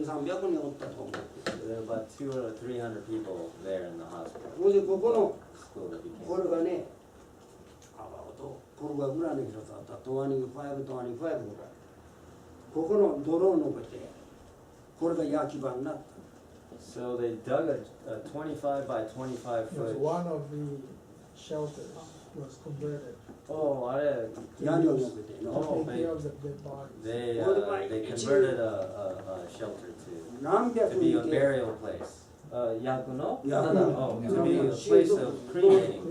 200、300人おったと思う。There were about 200 or 300 people there in the hospital. ほんでここの School that became. これがね、これがぐらいの広さだった。25、25ぐらい。ここの泥をのけて、これが焼き場になった。So they dug a 25 by 25 It was foot. one of the shelters was converted Oh, あれ、屋根をのけての。 Oh, to take care of the dead bodies. they converted a shelter to 何百 be 人 a で burial place. 焼くの? Yeah. Oh, to be a place of cremating.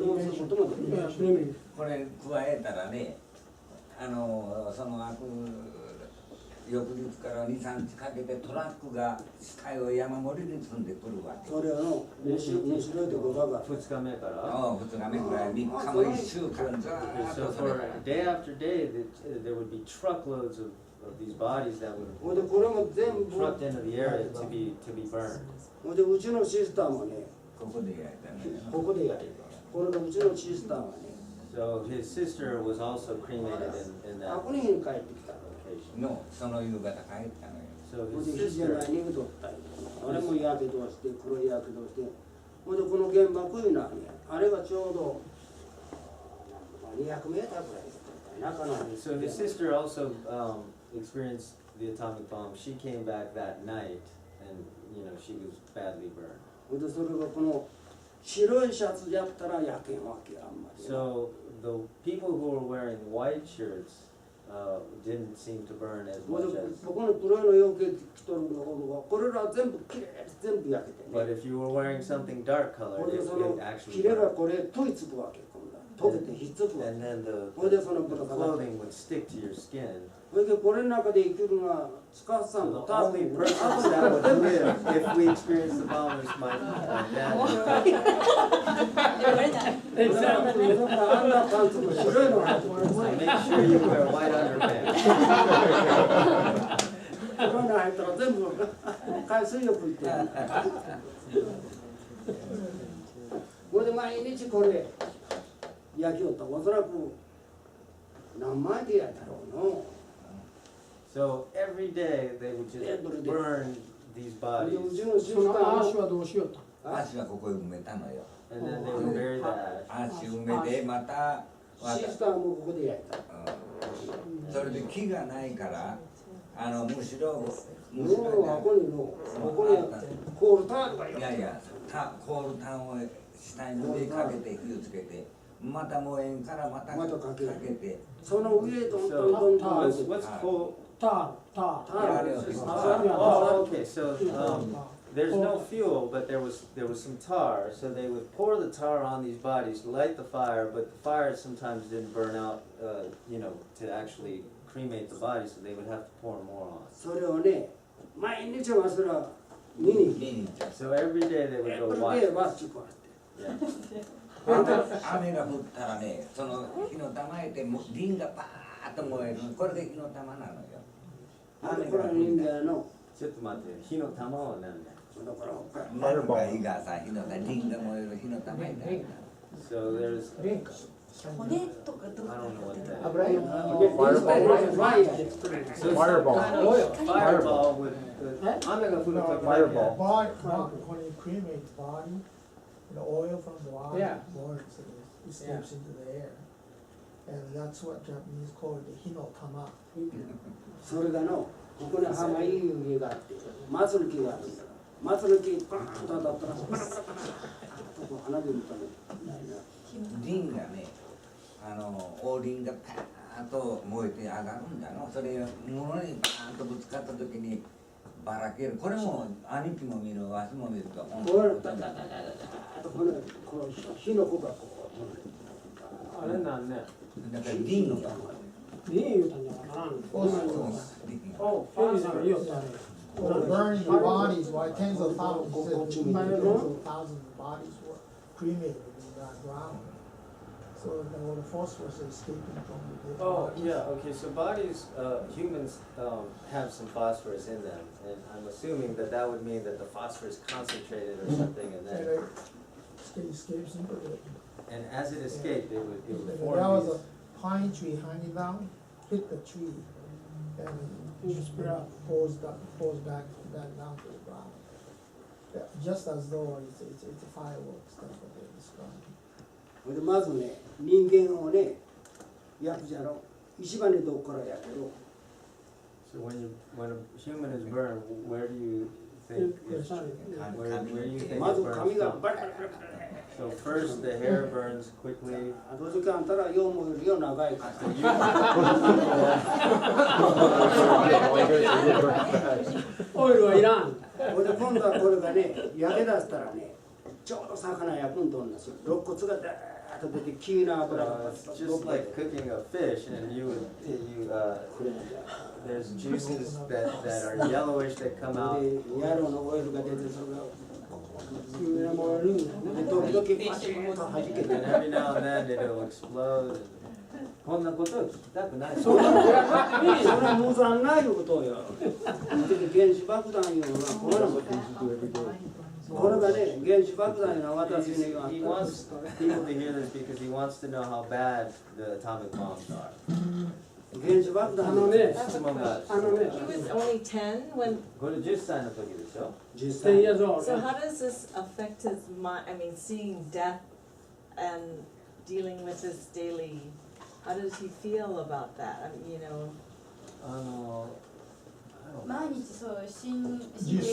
これ加えたらね、その翌日から2、3日かけてトラックが死体を山盛りに積んでくるわけ。それの面白いところが2日目から2日目ぐらい、3日も1週間ずーっ So とそれ for day after day, there would be truckloads of these bodies that ほんで would これも全 be 部 trucked into the area to be burned. ほんでうちのシスターもねここで焼いたね。ここでやるこれがうちのシスターはね So his sister was also cremated in あ that こに帰ってきた location. のその夕方帰ったのよ。 So ほん his で肘や sister, ないに太ったりあれもやけどして黒いやけどしてほんでこの原爆いうのはねあれがちょうど200メーターぐらい中の so his sister also experienced the atomic bomb. She came back that night, and she was badly burned. ほんでそれがこの白いシャツやったらやけんわけあんまり So the people who were wearing white shirts didn't seem to burn as ほん much で as. ここの黒いのよけ着とるのはこれら全部きれい全部焼けて But ね if you were wearing something dark ほ colored, んで it その would 切 actually れが burn. これ取りつくわけ今度は溶けてひっつくわ And け then the ほんでそのぶら下がって clothing would stick to your skin. ほいでこれの中で生きるのはスカッさ So ん the とター only ン persons that would live if we experienced the bomb was my dad. だからあんなパンツも白いの入ってる So make sure you wear white underpants. 白いの入ったら全部海水浴行ってるこれで毎日これ焼きよったおそらく何枚でやったろうの So every day they would just burn these で bodies, うちのシスタそのーも足はどうしようと。足はここへ埋めたのよ。 and then they would bury the ash. 足埋めてまたシスターもここで焼いたそれで木がないからむしろここにのここにコールターとかいやいやコールタンを下に上かけて火をつけてまた燃えんからまたかけてその上へどんどん So どんどん what's cold? タール、タール。タール Oh, okay. So there's no fuel, but there was some tar. So they would pour the tar on these bodies, light the fire, but the fire sometimes didn't burn out, to actually cremate the body. So they would have to pour more on. それをね毎日はそれは見に見に行っちゃう So every day they would こ go れで watch. ワッチこうやって Yeah. 雨が降ったらねその火の玉へてリンがバーッと燃えるこれで火の玉なのよこれは人間のちょっと待って、火の玉は何だ？だからなんか火がさ火の玉リンが燃える火の玉みたいな So there's レンガ。骨とかどう I don't know what that is. 油よ。 So Fireball. Fireball would 雨が降るとき Fireball. Body, when you cremate the body, the oil from the body Yeah. burns, it escapes into the air. And that's what Japanese call the hinotama. それがのここに浜いい家があって松の木があるんだ松の木パーンと当たったらパラパラパラパラと花火みたいなリンがね黄リンがパーンと燃えて上がるんだのそれ物にパーンとぶつかった時にばらけるこれも兄貴も見るわしも見ると思これうダダダダダダとこの火の粉がこうあれなんね。だからリンがリン言うたんじゃなかな。リンが Oh, フェリーさんが言おったね。 Well, burning the bodies, why tens of thousands, tens of thousands of bodies were cremated in that ground. So the phosphorus is escaping from the dead Oh, bodies. yeah, okay, so bodies, humans have some phosphorus in them, and I'm assuming that would mean that the phosphorus concentrated or something, and And then, it escapes into the. and as it escaped, it would There form was these. a pine tree hanging down, hit the tree, and spread out. falls back down to the ground. Yeah, just as though it's a fireworks, that's what they're describing. ほいでまずね、人間をね、焼くじゃろ。一番にどっから焼けろ。 So when a human is burned, where do you think it's, where do you think ま it ず burns 髪が from? バリバリバリバリ。 So first the hair burns quickly. あの時あんたらようもよりよ長いから。オイルはいらん。ほいで今度はこれがね、焼け出したらね、ちょうど魚焼くんと同じ。肋骨がダーッと出て、黄色な油が。 It's just like cooking a fish, and there's juices that are yellowish that come out. で、ヤロのオイルが出て、それが。燃えるんだよね。で、時々パチンと弾けて And ね。 every now and then it'll explode. こんなことを聞きたくない。それは無残ないことよ。原子爆弾いうのは、これらもこれがね、原子爆弾いうのは私に言わ He wants people to hear this because he wants to know how bad the atomic bombs are. 原子爆弾のね、質問があのね、 He was only 10 when. これ10歳の時でしょ。実10 際 years old. So how does this affect his mind? I mean, seeing death and dealing with this daily. How does he feel about that? I mean, you know. 毎日そう10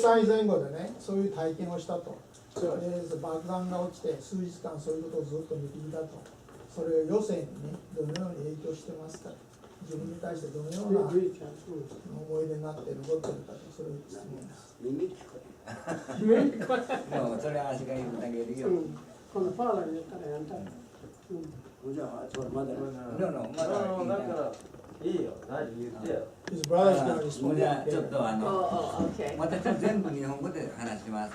歳前後でね、そういう体験をしたと。で爆弾が落ちて数日間そういうことをずっと見ていたと。それを余生にね、どのように影響してますか。自分に対してどのような思い出になって残っているかと、それを質問です。耳聞こえもうそれは足が言ってあげるよ。今度ファーダーに言ったらやんたら。じゃあ、それまだだからいいよ。何言ってよ。 His brother's gonna respond. じゃあちょっと Oh, okay. 私は全部日本語で話します。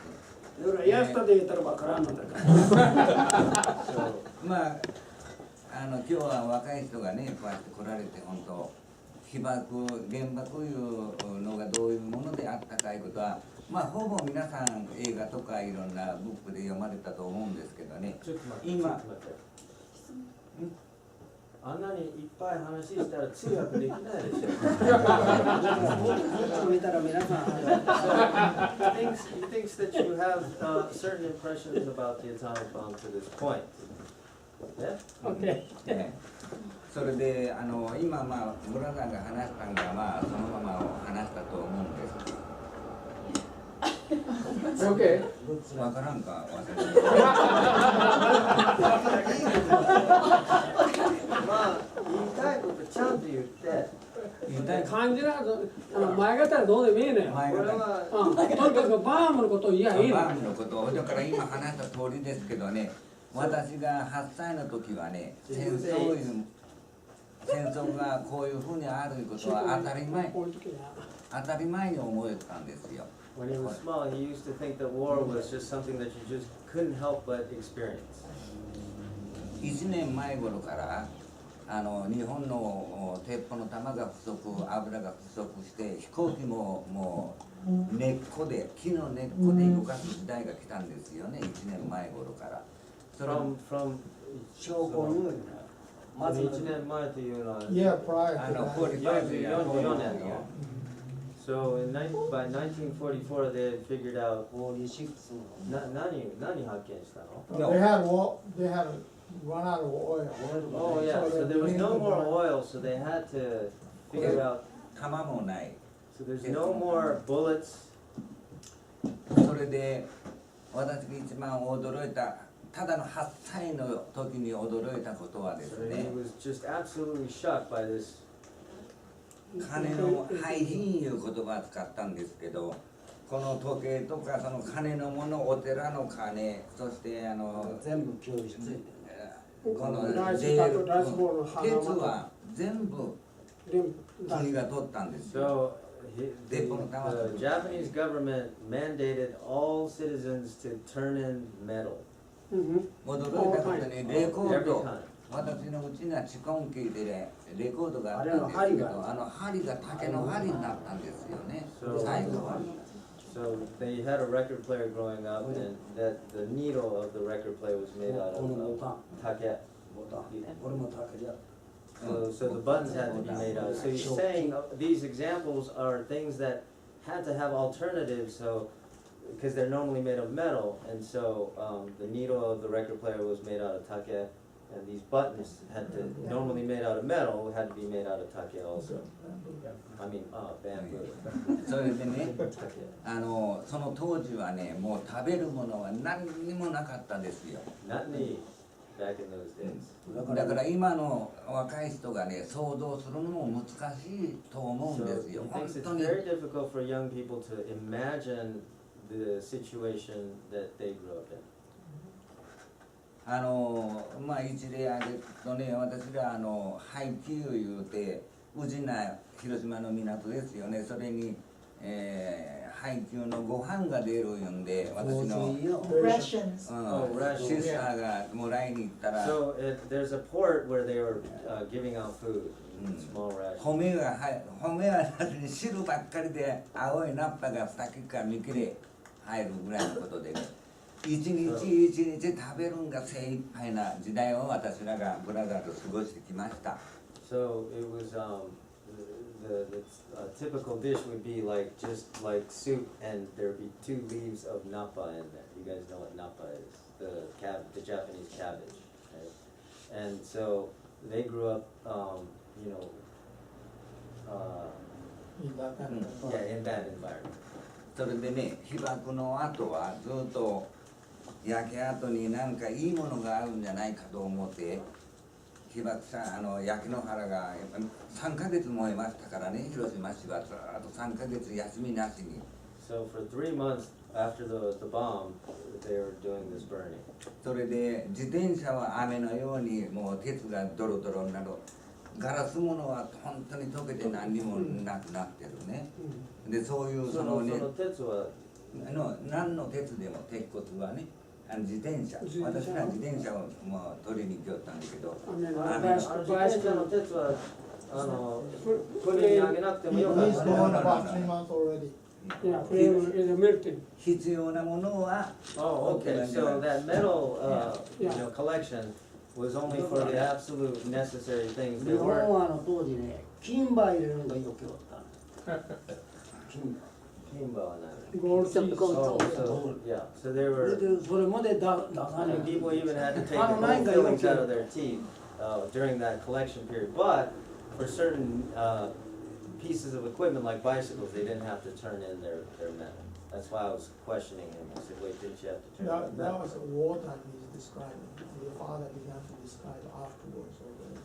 だから安田で言ったら分からんのだからまあ今日は若い人がねこうやって来られて本当被爆原爆いうのがどういうものであったかいうことはまあほぼ皆さん映画とかいろんなブックで読まれたと思うんですけどね。ちょっと待って。今あんなにいっぱい話したら通訳できないでしょ。見たら皆さん He thinks that you have certain impressions about the atomic bomb to this point. Yeah? Okay. それで今まあブラザーが話したんがまあそのまま話したと思うんです。 Okay. わからんか忘れまあ言いたいことちゃんと言って。言いたい感じな前方はどうでもいいのよ。前がこれはとにかくバームのことを言えばいいのよ。バームのことをだから今話した通りですけどね私が8歳の時はね戦争がこういうふうにあることは当たり前に思えたんですよ。 When he was small, he used to think that war was just something that you just couldn't help but experience. 1年前頃から日本の鉄砲の弾が不足油が不足して飛行機ももう根っこで木の根っこで動かす時代が来たんですよね1年前頃から。それ From 証拠のようにまず1年前というのは Yeah, prior to 44 that. 年の So by 1944 they had figured out 46の何発見したの They had run out of oil. Oh yeah, so there was no more oil, so they had to figure out 弾もない。 so there's no more bullets. それで私が一番驚いたただの8歳の時に驚いたことはです So he ね was just absolutely shocked by this. 金の廃品いう言葉を使ったんですけどこの時計とかその金のものお寺の金そして全部共有してこのライスレールライスボールの花鉄は全部国が取ったんですよ。 So the Japanese government mandated all citizens to turn in metal. 驚いたことにレコー Every ド time. 私のうちには蓄音機でレコードがあったんですけど針が竹の針になったんですよね最後は。 So they had a record player growing up, and that the needle of the record player was made out of take. ボタン俺も竹じゃ So the buttons had to be made out. So he's saying these examples are things that had to have alternatives, so, because they're normally made of metal, and so, the needle of the record player was made out of take, and these buttons had to, normally made out of metal, had to be made out of take also. I mean, bamboo. それでね Take. その当時はねもう食べるものは何にもなかったですよ Not me, back in those days. だから今の若い人がね想像するのも難しいと思うん So ですよ he 本 thinks it's 当に very difficult for young people to imagine the situation that they grew up in. まあ一例挙げるとね私が配給いうて宇品広島の港ですよねそれに、配給のご飯が出るいうんで私の、Russians. シスターがもらいに行ったら So there's a port where they were giving out food, small rations. 米はなしに汁ばっかりで青いナッパが2切か3切れ入るぐらいのことでね一日一日食べるんが精一杯な時代を私らがブラザーと過ごしてきました So it was the typical dish would be like just like soup, and there'd be 2 leaves of napa in there. You guys know what napa is? The Japanese cabbage, right? And so they grew up, you know, in that kind of yeah, in that environment. それでね被爆の後はずっと焼け跡になんかいいものがあるんじゃないかと思って被爆者焼け野原がやっぱり3ヶ月燃えましたからね広島市はずっと3ヶ月休みなしに So for 3 months after the bomb, they were doing this burning. それで自転車は雨のようにもう鉄がドロドロなどガラスものは本当に溶けて何にもなくなってるねでそういうそのね何の鉄でも鉄骨はね自転車私ら自転車をもう取りに行きよったんだけど自転車の鉄は国にあげなくてもよかっ He's た gone about 3 months already. Yeah, frame is melting. 必要なものは Oh, okay, so that metal, you Yeah. know, collection was only for the absolute necessary things 日 that 本 weren't. は当時ね金歯入れるのが余計だった金歯 Kimba and that. Gold Some piece. gold. Oh, so, yeah, so they それ were, でそれまで出さない and people even had to take the あのないん gold か余 fillings 計 out of their teeth, during that collection period, but for certain, pieces of equipment like bicycles, they didn't have to turn in their metal. That's why I was questioning him, I said, wait, didn't you have to turn in That metal? was a wartime he's describing. The father began to describe afterwards already.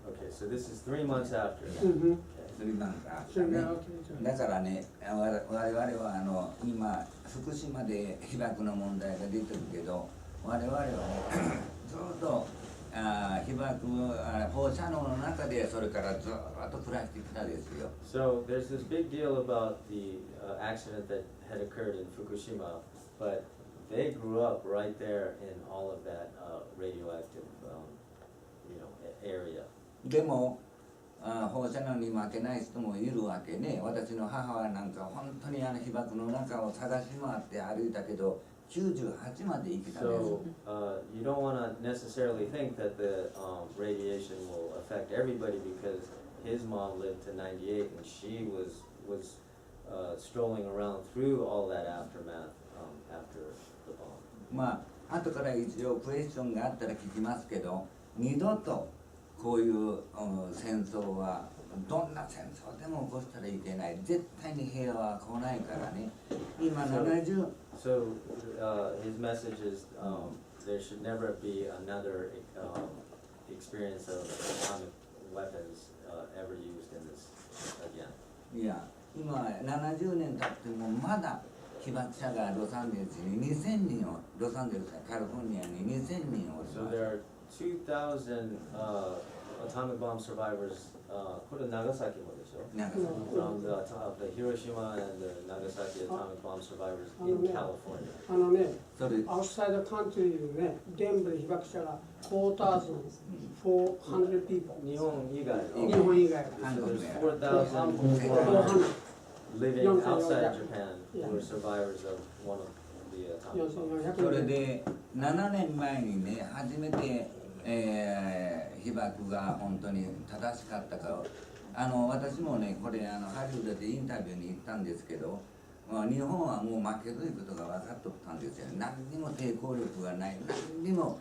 Okay, so this is 3 months after. Mm-hmm. 3万あった So ね now, okay. だからね我々は今福島で被爆の問題が出てるけど我々はねずっと被爆放射能の中でそれからずっと暮らしてきたですよ So there's this big deal about the accident that had occurred in Fukushima, but they grew up right there in all of that radioactive, you know, area. でも放射能に負けない人もいるわけね私の母はなんか本当に被爆の中を探し回って歩いたけど98まで生きたんです So you don't want to necessarily think that the radiation will affect everybody because his mom lived to 98 and she was strolling around through all that aftermath after the bomb. まあ後から一応クエスチョンがあったら聞きますけど二度とこういう戦争はどんな戦争でも起こしたらいけない絶対に平和は来ないからね今70 So his message is there should never be another experience of atomic weapons ever used in this again. いや今70年経ってもまだ被爆者がロサンゼルスに2000人をロサンゼルスカリフォルニアに2000人を So there are 2,000 atomic bomb survivors. これ長崎もでしょ? なんか From the Hiroshima and the Nagasaki atomic bomb survivors in California. あのね、それ outside the country でね、全部で被爆者が4,400 people。日本以外日の本以外。 So there's 4,000 400。 living outside Japan who are survivors of one of the atomic bombs. 4,400。それで7年前にね初めて被爆が本当に正しかったかを私もねこれハリウッドでインタビューに行ったんですけど、日本はもう負けということが分かっとったんですよ。何にも抵抗力がない、何にも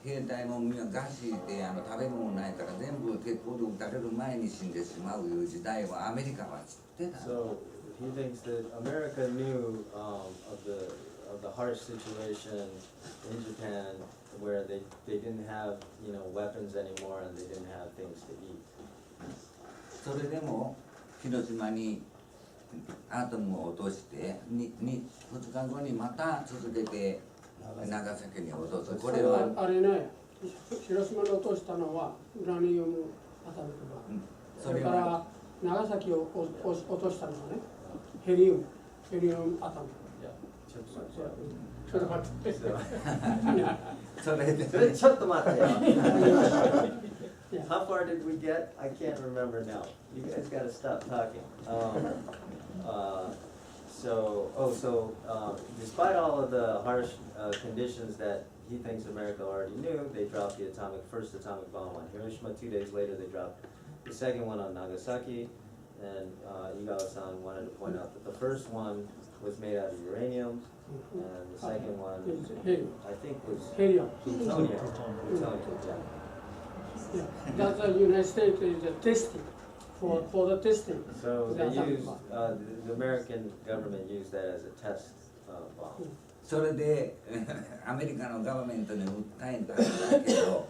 兵隊も餓死で食べ物ないから全部鉄砲で撃たれる前に死んでしまういう時代はアメリカは知ってた。 So he thinks that America knew of the harsh situation in Japan where they didn't have weapons anymore and they didn't have things to eat. それでも広島にアトムを落として2日後にまた続けて長崎に落とす。これはあれね、広島に落としたのはウラニウムアトムとか、それから長崎を落としたのはね、ヘリウムアトム。ちょっと待って。それでちょっと待って。How far did we get? I can't remember now. You guys got to stop talking. Despite all of the harsh conditions that he thinks America already knew, they dropped the first atomic bomb on Hiroshima. 2 days later, they dropped the second one on Nagasaki. And Igawa-san wanted to point out that the first one was made out of uranium, and the second one, I think, was Helium. plutonium. Yeah. That's the United States is testing for the testing. So they used the American government used that as a test bomb. それでアメリカのガバメントに訴えたんだけど、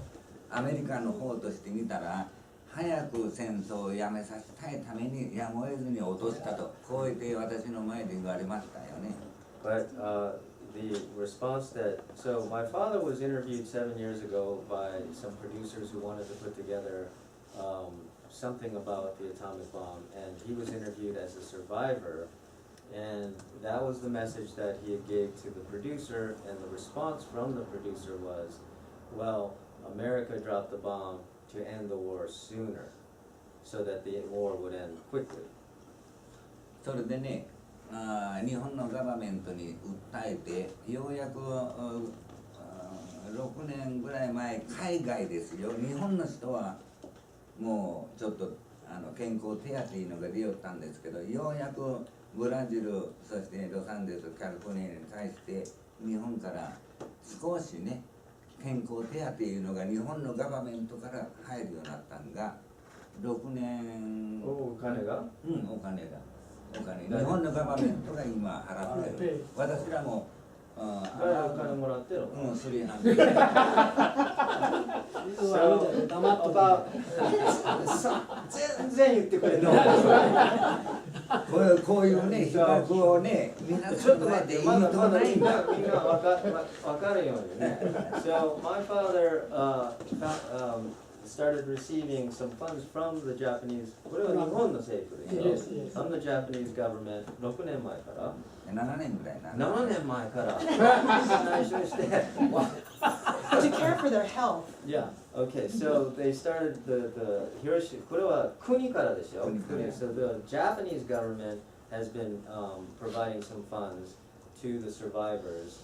アメリカの方として見たら早く戦争をやめさせたいためにやむを得ずに落としたと、こう言って私の前で言われましたよね。But the response so my father was interviewed 7 years ago by some producers who wanted to put together something about the atomic bomb, and he was interviewed as a survivor, and that was the message that he gave to the producer, and the response from the producer was, well, America dropped the bomb to end the war sooner, so that the war would end quickly. それでね、日本のガバメントに訴えて、ようやく6年ぐらい前、海外ですよ、日本の人はもうちょっと健康手当いうのが出よったんですけど、ようやくブラジル、そしてロサンゼルス、カリフォルニアに対して日本から少しね、健康手当いうのが日本のガバメントから入るようになったんが6年。お金が？うん、お金が。日本のガバメントが今払ってる。私らもお金もらってるの？うん、それなん全然言ってくれない。こういうね、被爆をね、皆さんがでまだみんなわかるようにね。So my father started receiving some funds from the Japanese. これは日本の政府ですよ。From the Japanese government 6年前から。7年ぐらいな。7年前から内緒にして。To care for their health. Yeah. Okay. So they started the Hiroshima. これは国からでしょ。So the Japanese government has been providing some funds to the survivors,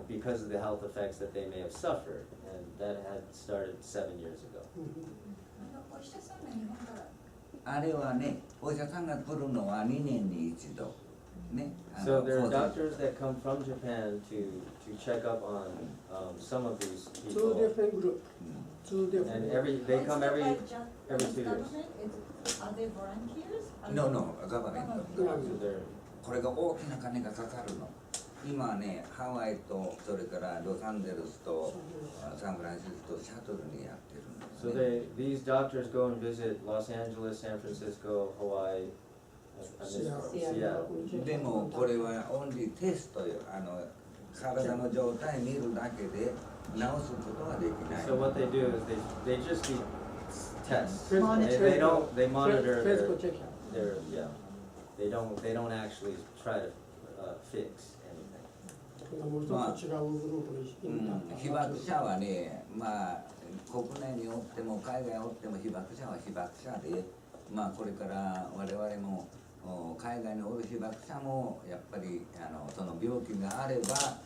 because of the health effects that they may have suffered, and that had started 7 years ago. あれはね、お医者さんが来るのは2年に一度。ね。So there are doctors that come from Japan to check up on some of these Two people. different groups. Two different. And they come every 2 years. Are they volunteers? No, ガバメント。 So they're これが大きな金がかかるの。今ね、ハワイとそれからロサンゼルスとサンフランシスコとシャトルにやってるんです、 So ね。 these doctors go and visit Los Angeles, San Francisco, Hawaii, Seattle. でもこれはオンリーテストよ。体の状態見るだけで治すことはできない。 So what they do is they just do tests. They monitor Physical check-up. they don't actually try to fix anything. もう一つ違うグループに被爆者はね、国内におっても海外におっても被爆者は被爆者で、これから我々も海外におる被爆者もやっぱりその病気があれば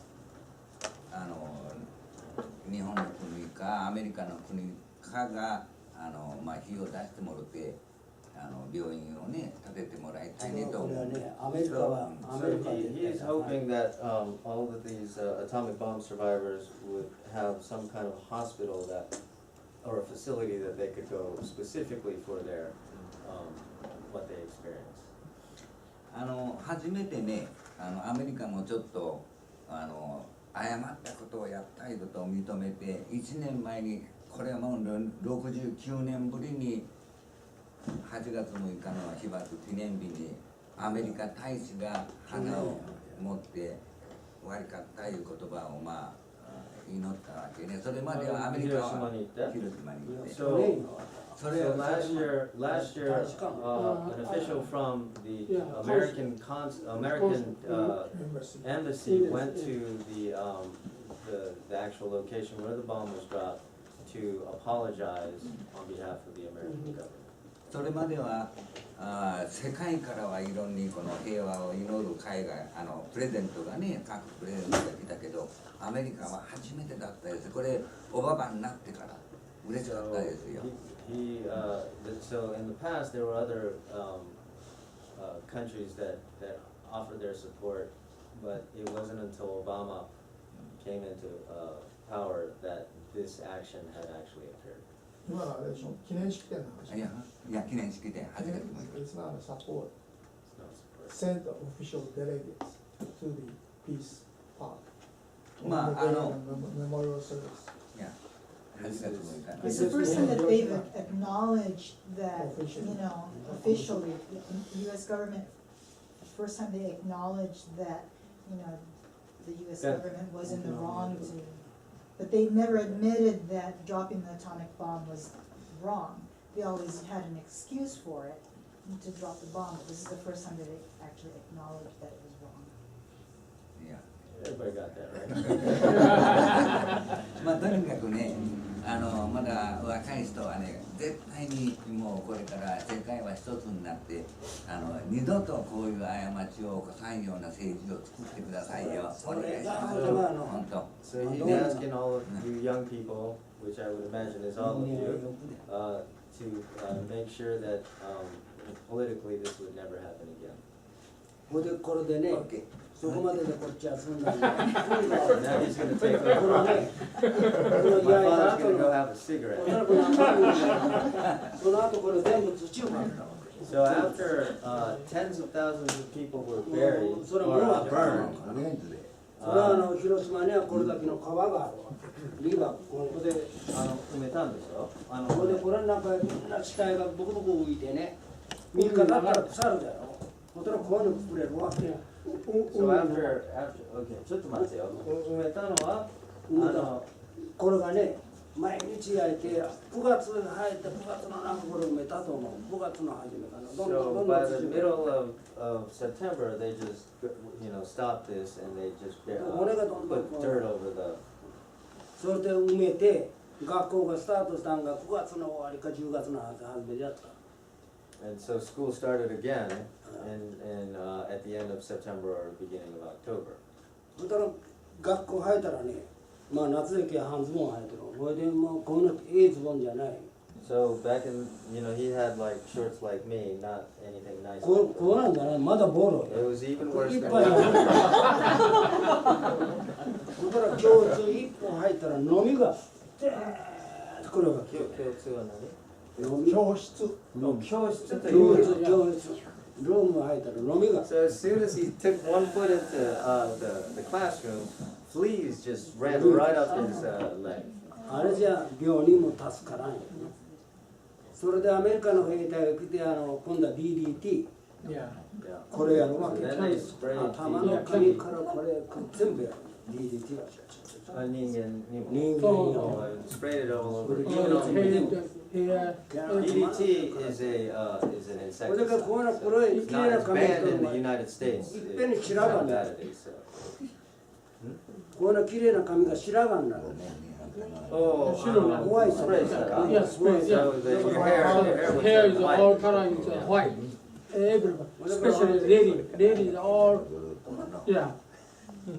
日本の国かアメリカの国かが費用出してもらって病院をね建ててもらいたいねとこれ思う。はね、アメリカは So, アメリカ he's hoping that all of these atomic bomb survivors would have some kind of hospital that, or a facility that they could go specifically for their what they experience. 初めてねアメリカもちょっと誤ったことをやったいうことを認めて1年前にこれはもう69年ぶりに8月6日の被爆記念日にアメリカ大使が花を持って終わりかったいう言葉を祈ったわけね。それまではアメリカは広島に行って。 So last year, an official from the American embassy went to the actual location where the bomb was dropped to apologize on behalf of the American government. それまでは世界からはいろんにこの平和を祈る会がプレゼントがね各プレゼントが来たけどアメリカは初めてだったです。これオバマになってから嬉しかったですよ。 So in the past there were other countries that offered their support, but it wasn't until Obama came into power that this action had actually occurred. 今のあれでしょ、記念式典の話。いや記念式典初めても It's not a support. It's not support. Send official delegates to the peace park. まあmemorial service. いや8月6日 It's the first time that they've acknowledged that, you know, officially, the US government, first time they acknowledged that, you know, the US Yeah. government was in the wrong to, but they never admitted that dropping the atomic bomb was wrong. They always had an excuse for it, to drop the bomb, but this is the first time that they actually acknowledged that it was wrong. いや Everybody got that, right? まあとにかくねまだ若い人はね絶対にもうこれから世界は一つになって二度とこういう過ちを起こさんような政治を作ってくださいよ。お願いします。本当。 So he's asking all of you young people, which I would imagine is all of you, to make sure that politically this would never happen again. これでね、 OK そこまででこっちは済んだんだ。 Now he's going to take この over. ね、こ My の焼いた father's 後 going to go の have a cigarette. その後これ全部土をかけたわけ。 So after tens of thousands of people were buried or burned, それは広島にはこれだけの川があるわけ。リバー、ここで、埋めたんでしょ？これでこれの中にみんな死体がボコボコ浮いてね、3日経ったら腐るだろ。ほとんどこういうの作れるわけ。 So after okay, ちょっと待ってよ。埋めたのはこれがね、毎日焼いて、9月に入って9月のなんかこれ埋めたと思う。9月の初めかな。どんどん So どんどん by the 土 middle of September, they just stopped this and they just put dirt over the. それで埋めて、学校がスタートしたのが9月の終わりか10月の初めだった。 And so school started again at the end of September or beginning of October. そしたら学校入ったらね、まあ夏時は半ズボン履いてる。これでもうこういうのいいズボンじゃない。 So back in, he had like shorts like me, not anything nice. こうなんじゃない。まだボロ It was even worse いっ than ぱい that. そしたら教室1本入ったら飲みがでーっと来るわけ。教室。教室とい教う。室教室ルーム入ったら飲みが。 So as soon as he took one foot into the classroom, fleas just ran right up his leg. あれじゃ病人も助からんよね。それでアメリカの兵隊が来て今度は DDT。 Yeah. これやるわけ。 And then they sprayed 頭の髪からこれ全部やる。DDT は。人間にも。人間よ。 Sprayed it all over. Yeah. Even on Yeah. DDT is an これが insecticide. こういうの黒い It's 綺麗な not, it's 髪 banned in the こ United States. いっぺんに It's 白髪 how になる bad it is. ういうの綺麗な髪が白髪になる。 Oh, White. sprays that. Yeah, sprays, yeah. So your hair was Hair is white. all color is white. Everybody, especially ladies all, yeah.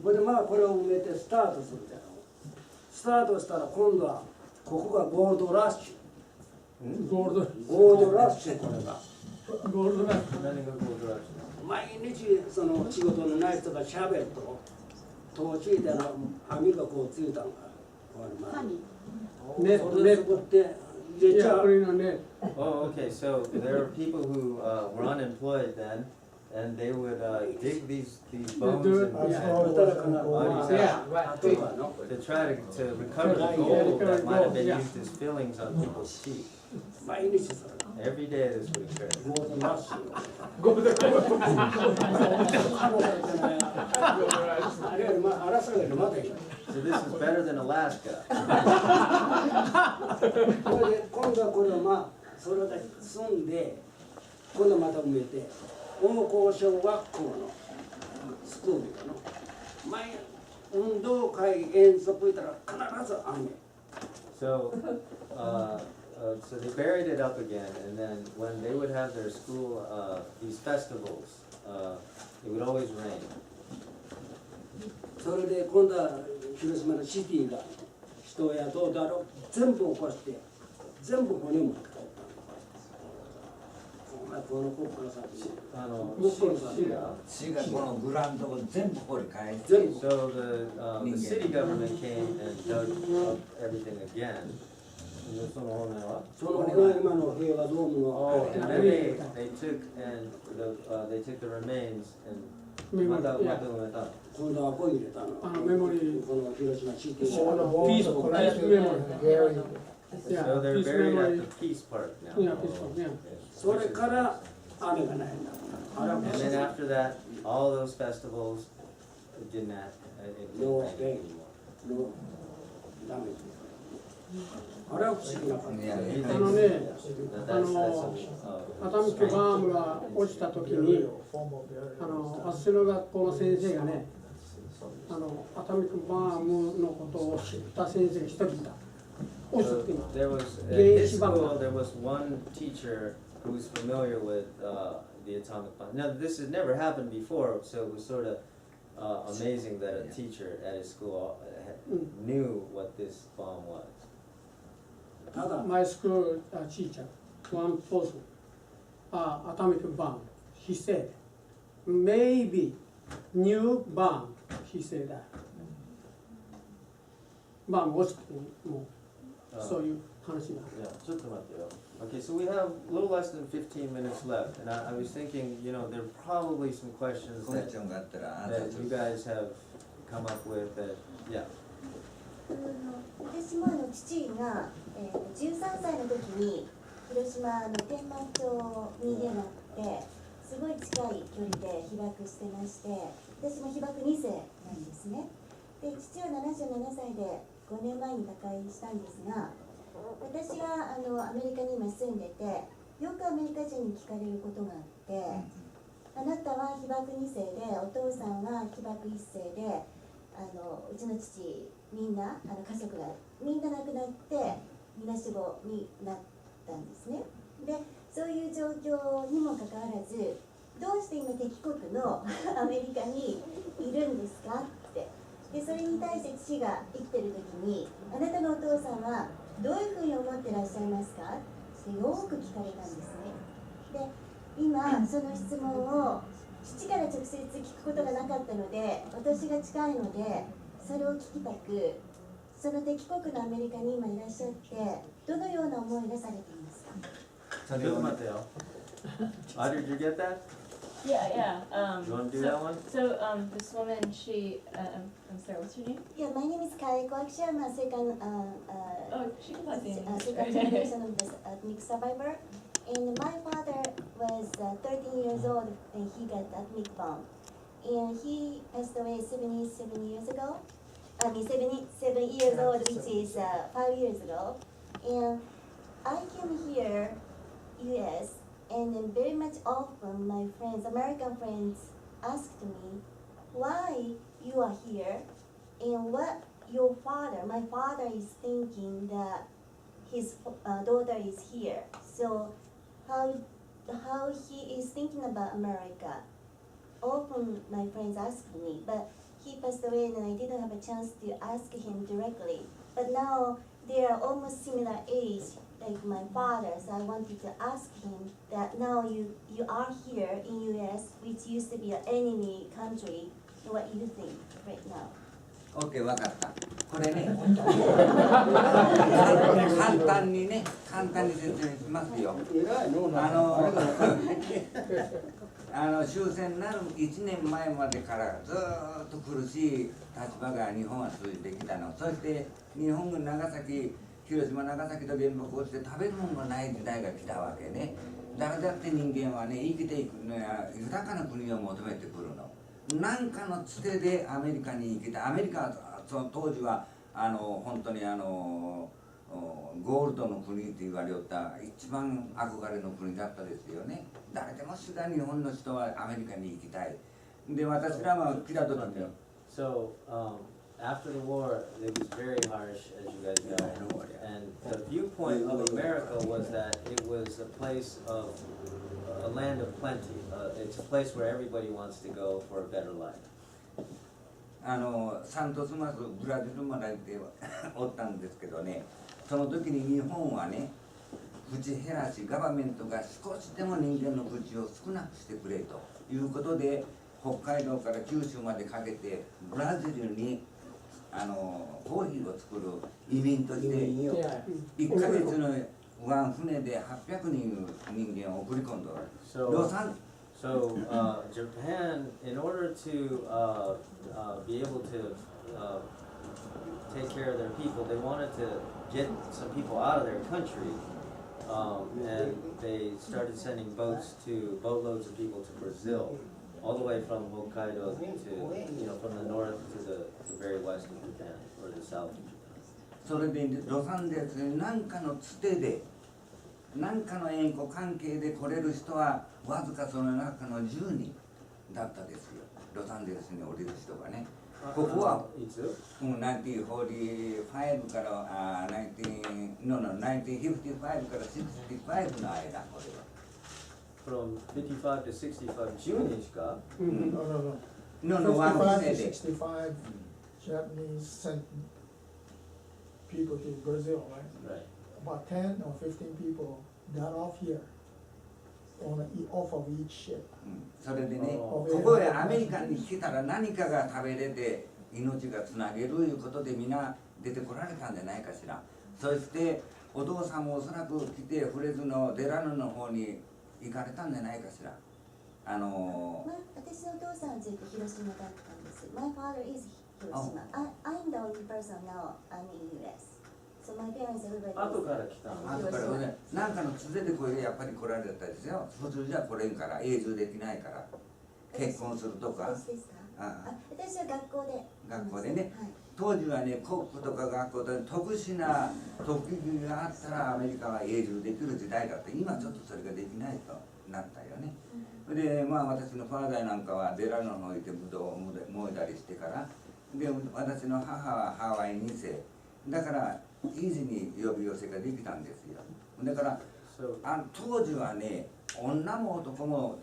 これでまあこれを埋めてスタートするじゃん。スタートしたら今度はここがゴールドラッシゴールドュゴールドラッシュこれがゴールドラッシ何がゴールドラッシ毎日その仕事のない人がしゃべると途中で網がこうついたのがこれまュねそれでそこって入れちゃうこれのね Oh, okay, so there were people who were unemployed then, and they would dig these bones and,働かなbodies Yeah, out例えばの to try to recover the gold that might have been used as fillings on people's teeth. 毎日それ Every day this would occur. ゴールドラッシュあれよりアラスカよりまだいい So this is better than Alaska. それで今度はこれをそれで住んで今度また埋めて大校小学校のスクールの毎運動会遠足行ったら必ず雨 So, so they buried it up again, and then when they would have their school, these festivals, it would always rain. それで今度は広島のシティが人を雇うだろう全部起こして全部骨もかかったお前この国家さ市がこのグラウンドを全部掘り返して全部 So the city government came and dug up everything again. その骨はその骨今の平和ドームの Oh, and then they took the remains and メモリーまた埋めたの。今度はここ入れたのメモリーこの広島シティ All the の bones Peace- are collected peace and buried. So they're peace buried memory. at the Peace Park now. Yeah, Peace Park, yeah. それから雨がないんだあら And then after that, all those festivals didn't rain No anymore. rain. のダメあれは不思議な感じいやいやあのね That'sアトミックバームが落ちた時に私の学校の先生がねアトミックバームのことを知った先生が一人いた落ちた So っていうの there was at 原 his 子爆 school 弾 there was one teacher who was familiar with the atomic bomb. Now this has never happened before, so it was sort of amazing that a teacher at his school knew what this bomb was. ただ My school teacher, one person, atomic bomb, he said, maybe new bomb, he said that. バーム落ちた時にもうそういう話になる。 Yeah, ちょっと待ってよ. Okay, so we have a little less than 15 minutes left, and I was thinking, you know, there are probably some questions クエ that, スチョンがあったらアン that サー you guys have come up with that, yeah. 私も父が、13歳の時に広島の天満町に出会ってすごい近い距離で被爆してまして私も被爆2世なんですねで父は77歳で5年前に他界したんですが私がアメリカに今住んでてよくアメリカ人に聞かれることがあってあなたは被爆2世でお父さんは被爆1世でうちの父みんな家族がみんな亡くなってみんな死亡になったんですねでそういう状況にもかかわらずどうして今敵国のアメリカにいるんですかってでそれに対して父が生きてる時にあなたのお父さんはどういうふうに思ってらっしゃいますかってよく聞かれたんですねで今その質問を父から直接聞くことがなかったので私が近いのでそれを聞きたくその敵国のアメリカに今いらっしゃってどのような思いがされていますかちょっと待ってよ. Did you get that? Yeah, yeah. You want to do that one? So, this woman, she, I'm sorry, what's her name? Yeah, my name is Kari Koaksha. I'm a second Oh, she can pass the second generation of this ethnic survivor. And my father was 13 years old when he got the atomic bomb. And he passed away 77 years ago. I mean 77 years old, which is 5 years ago. And I came here, US, and then very much often my friends, American friends, asked me why you are here and what your father, my father is thinking that his daughter is here. So how he is thinking about America. Often my friends ask me, but he passed away and I didn't have a chance to ask him directly. but now they are almost similar age like my father, so I wanted to ask him that now you are here in US, which used to be an enemy country, what you think right now? OK わかった。これね簡単に説明しますよ。終戦になる1年前までからずっと苦しい立場が日本は続いてきたの。そして日本軍広島長崎と原爆をして食べるものがない時代が来たわけね。誰だって人間はね生きていくのや豊かな国を求めてくるの。何かのつてでアメリカに行きたい。アメリカはその当時は本当にゴールドの国って言われた一番憧れの国だったですよね。誰でも知らん日本の人はアメリカに行きたい。で私らは来た時に。So, after the war, it was very harsh, as you guys know, and the viewpoint of America was that it was a place of a land of plenty. It's a place where everybody wants to go for a better life. サントスマスブラジルまででおったんですけどね、その時に日本はね、愚痴減らし、ガバメントが少しでも人間の愚痴を少なくしてくれということで、北海道から九州までかけてブラジルにコーヒーを作る移民として1ヶ月のワン船で800人間を送り込んだ。So Japan, in order to be able to take care of their people, they wanted to get some people out of their country, and they started sending boatloads of people to Brazil, all the way from Hokkaido to, from the north to the very west of Japan, or the south of Japan. それでロサンゼルスに何かのつてで何かの縁故関係で来れる人はわずかその中の10人だったですよ。ロサンゼルスに降りる人がね。ここは1945から1955から65の間、これは。From 55 to 65, Juneですか？ No, 55 to 65, Japanese sent people to Brazil, right? Right. About 10 or 15 people got off here off of each ship. それでね、ここへアメリカに来たら何かが食べれて命がつなげるいうことでみんな出てこられたんじゃないかしら。そしてお父さんもおそらく来てフレズのデラノの方に行かれたんじゃないかしら。私のお父さんはずっと広島だったんです。My father is Hiroshima. I'm the only person now. I'm in US. So my parents, everybody. 後から来た。後からね、なんかのつてでこれやっぱり来られたですよ。普通じゃ来れんから永住できないから。結婚するとか。私ですか？私は学校でね。当時はね、国庫とか学校で特殊な特技があったらアメリカは永住できる時代だって、今ちょっとそれができないとなったよね。で、私のファーダーなんかはデラノの置いてブドウを燃えたりしてから、で、私の母はハワイ2世。だからイージーに呼び寄せができたんですよ。だから当時はね、女も男も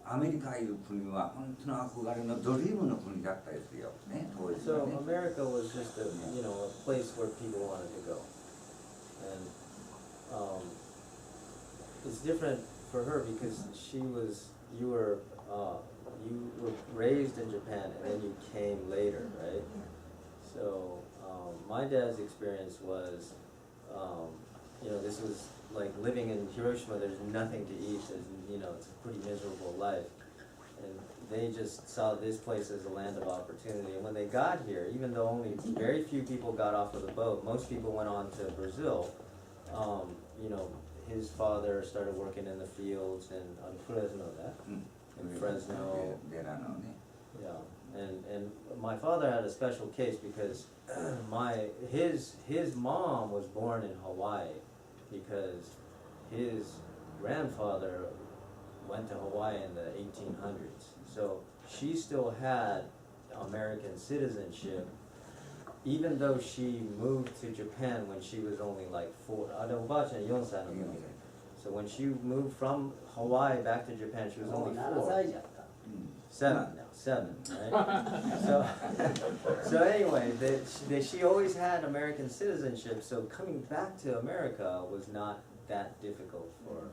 アメリカいう国は本当の憧れのドリームの国だったですよね。当時はね。So America was just a place where people wanted to go, and it's different for her because you were raised in Japan and then you came later, right? So my dad's experience was, this was like living in Hiroshima. There's nothing to eat. It's a pretty miserable life, and they just saw this place as a land of opportunity. And when they got here, even though only very few people got off of the boat, most people went on to Brazil. His father started working in the fields in Fresno, in Fresno. Yeah, and my father had a special case because his mom was born in Hawaii because his grandfather went to Hawaii in the 1800s. So she still had American citizenship, even though she moved to Japan when she was only like 4. So when she moved from Hawaii back to Japan, she was only 4. 7 now, 7, right? So anyway, she always had American citizenship, so coming back to America was not that difficult for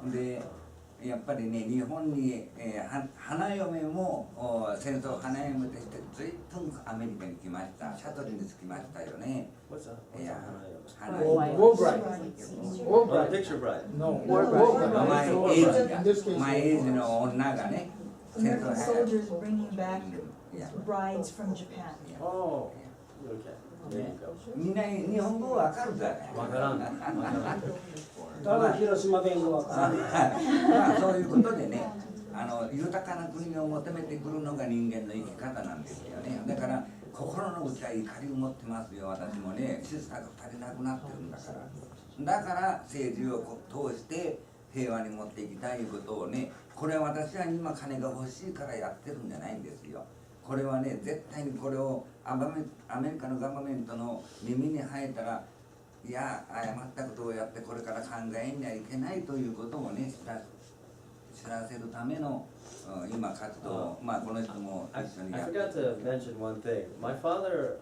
her. でやっぱりね日本に、花嫁も戦争花嫁としてずいぶんアメリカに来ましたシャトルに着きましたよね。 What's that? いや 花花嫁 War bride. War Oh, bride. picture bride. No. War bride. マイエイ In ジ this case, がマイエイジの女がね戦争 American 花嫁 soldiers bringing back いや brides from Japan. Oh, okay. There you go. みんな日本語わかるからね。わからん。ただ広島弁がわからない。まあそういうことでね、豊かな国を求めてくるのが人間の生き方なんですよね。だから心の内は怒りを持ってますよ。私もね、静かが足りなくなってるんだから。だから政治を通して平和に持っていきたいことをね、これは私は今金が欲しいからやってるんじゃないんですよ。これはね、絶対にこれをアメリカのガバメントの耳に入ったら、いや、誤ったことをやってこれから考えにはいけないということをね、知らせるための今活動、まあこの人も I 一緒にやって forgot to mention one thing. My father,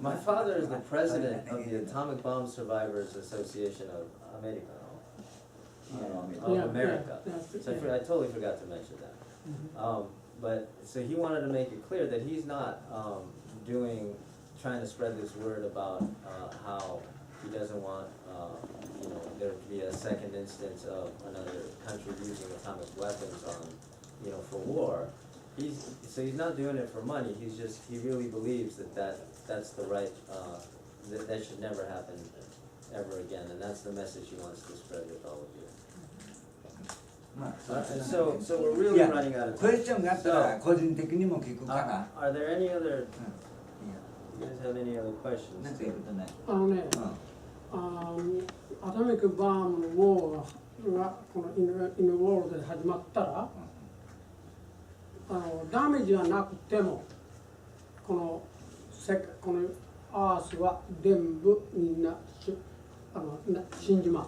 my father is the president of the Atomic Bomb Survivors Association of America. Of America. So I totally forgot to mention that. But so he wanted to make it clear that he's not trying to spread this word about how he doesn't want there to be a second instance of another country using atomic weapons for war. He's not doing it for money. He really believes that's the right that should never happen ever again, and that's the message he wants to spread with all of you. まあ And so we're really いや running out of クエ time. スチョンがあったら個人的にも聞くから。 Are there any other? い You guys have any other や questions? なんか言うことない。あのね、アトミックバームのウォーがこのインウォールで始まったら、ダメージがなくてもこのアースは全部みんな死んじまう。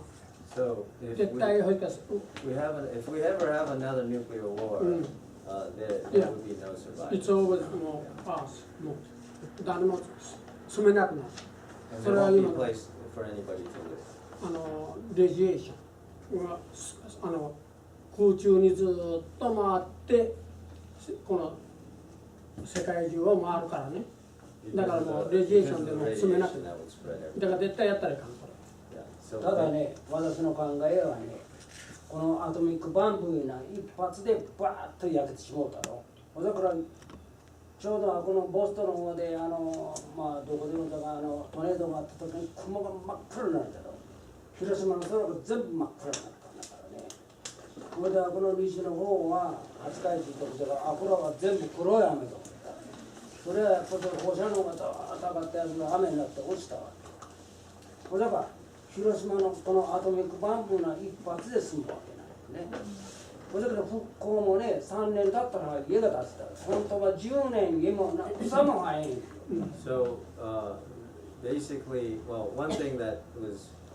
So if 絶対追い出す。 if we ever have another nuclear war, there Yeah. would be no survivors. It's always もうアースもう誰も住めなくなる。 And そ there れは won't be 今 place for anybody to live. レジエーションが空中にずっと回ってこの世界中を回るからね。だからもうレジエーションでも住めなくなる。 that would spread everywhere. だから絶対やったらいかんこれ。 Yeah. So ただね、私の考えはね、このアトミックバンブーな一発でバーッと焼けてしまうだろう。だからちょうどこのボストンの方でまあどこでもだかトネードがあった時に雲が真っ黒になるだろう。広島の空が全部真っ黒になったんだからね。これでこの西の方は廿日市とかこれは全部黒い雨だ。それはやっぱり放射能がダーッと上がったやつが雨になって落ちたわけ。だから広島のこのアトミックバンブーな一発で済むわけなんですね。だから復興もね、3年経ったら家が建てた。本当は10年家も草も生えん。 So basically, well, one thing that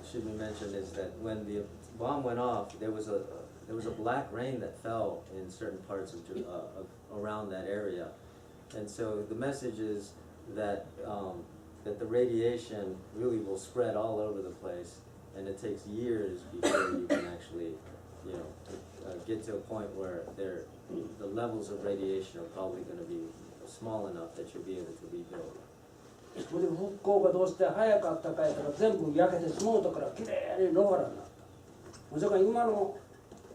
should be mentioned is that when the bomb went off, there was a black rain that fell in certain parts of around that area, and so the message is that that the radiation really will spread all over the place, and it takes years before you can actually, get to a point where the levels of radiation are probably going to be small enough that you'll be able to rebuild. それで復興がどうして早かったかやから全部焼けてしもうとからきれいに野原になった。だから今の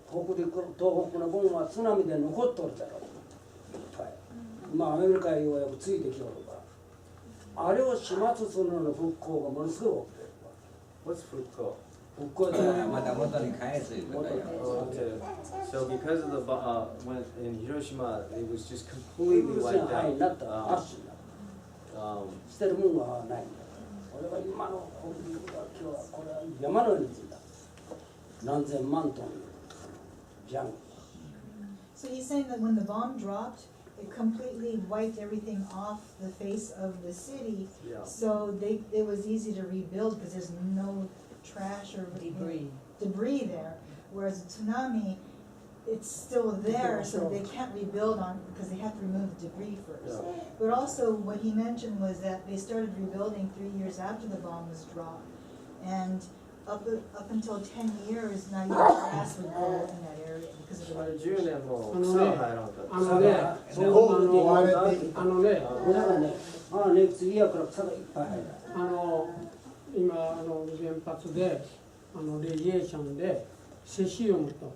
北陸、東北の分は津波で残っとるだろう。いっぱい。まあアメリカへようやくついてきおるから。あれを始末するのの復興がものすごい起きてるわ。 What's Fukko? 復興ってまた元に返すいうことよ。 So because of when in Hiroshima, it was just completely wiped はいなった。 out. アッシュになった。捨てるもんがないんだ。これは今の北陸は今日はこれは山のようについた。何千万トンジャング。 So he's saying that when the bomb dropped, it completely wiped everything off the face of the city. Yeah. So it was easy to rebuild because there's no trash or Debris. debris there. Whereas a tsunami, it's still there, so they can't rebuild on, because they have to remove the debris first. But also, what he mentioned was that they started rebuilding 3 years after the bomb was dropped. And up until 10 years, not even grass would grow in that area because of the 10 radiation.年もあのね草が入らなかった。あのね、そう豪雨に追われてあのね、だからね、次やから草がいっぱい入る。今原発でレジエーションでセシウムと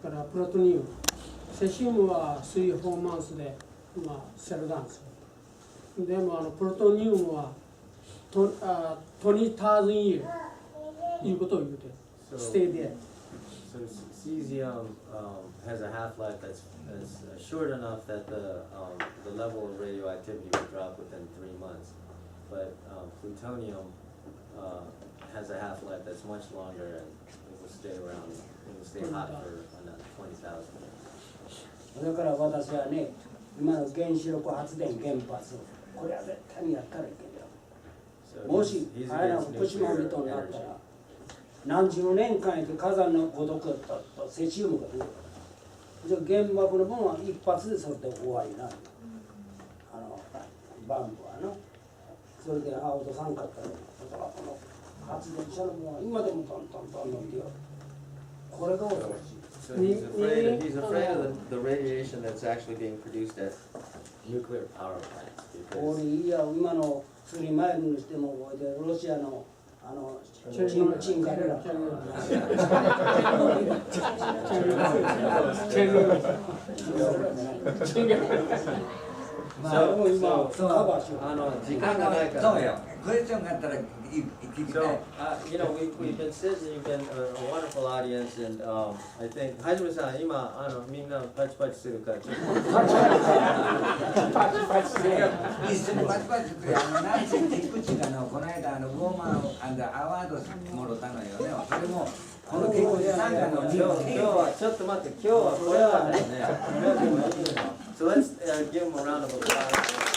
からプラトニウム、セシウムは水ホーマンスで、セルダンスでもプラトニウムは20,000 yearsいうことを言うて stay there. So cesium has a half-life that's short enough that the level of radioactivity will drop within 3 months. But plutonium has a half-life that's much longer and it will stay around, it will stay hot for 20,000 years. だから私はね、今の原子力発電原発、これは絶対にやったらいけんよ。もし、あれら福島みたいになったら、何十年間やって火山のごとくとセシウムが出てくる。じゃあ原爆の分は一発でそれで終わりな。バンブはな。それで落とさんかったら、だからこの発電所の分は今でもトントントンのってよ。これが恐ろしい。So he's afraid of the radiation that's actually being produced at nuclear power plants. 俺いや今のスリマイルにしても覚えてるロシアのチンガレラ。時間がないから。そうよ。クエスチョンがあったら聞きたい。You know, we've been said that you've been a wonderful audience, and I think はじめさん今みんなパチパチするからちょっと。一緒にパチパチってナンシー・キックチがこの間ウォーマーアワードもろたのよね。それもこのキックチさんがの今日はちょっと待って今日はこれはね。So let's give him a round of applause.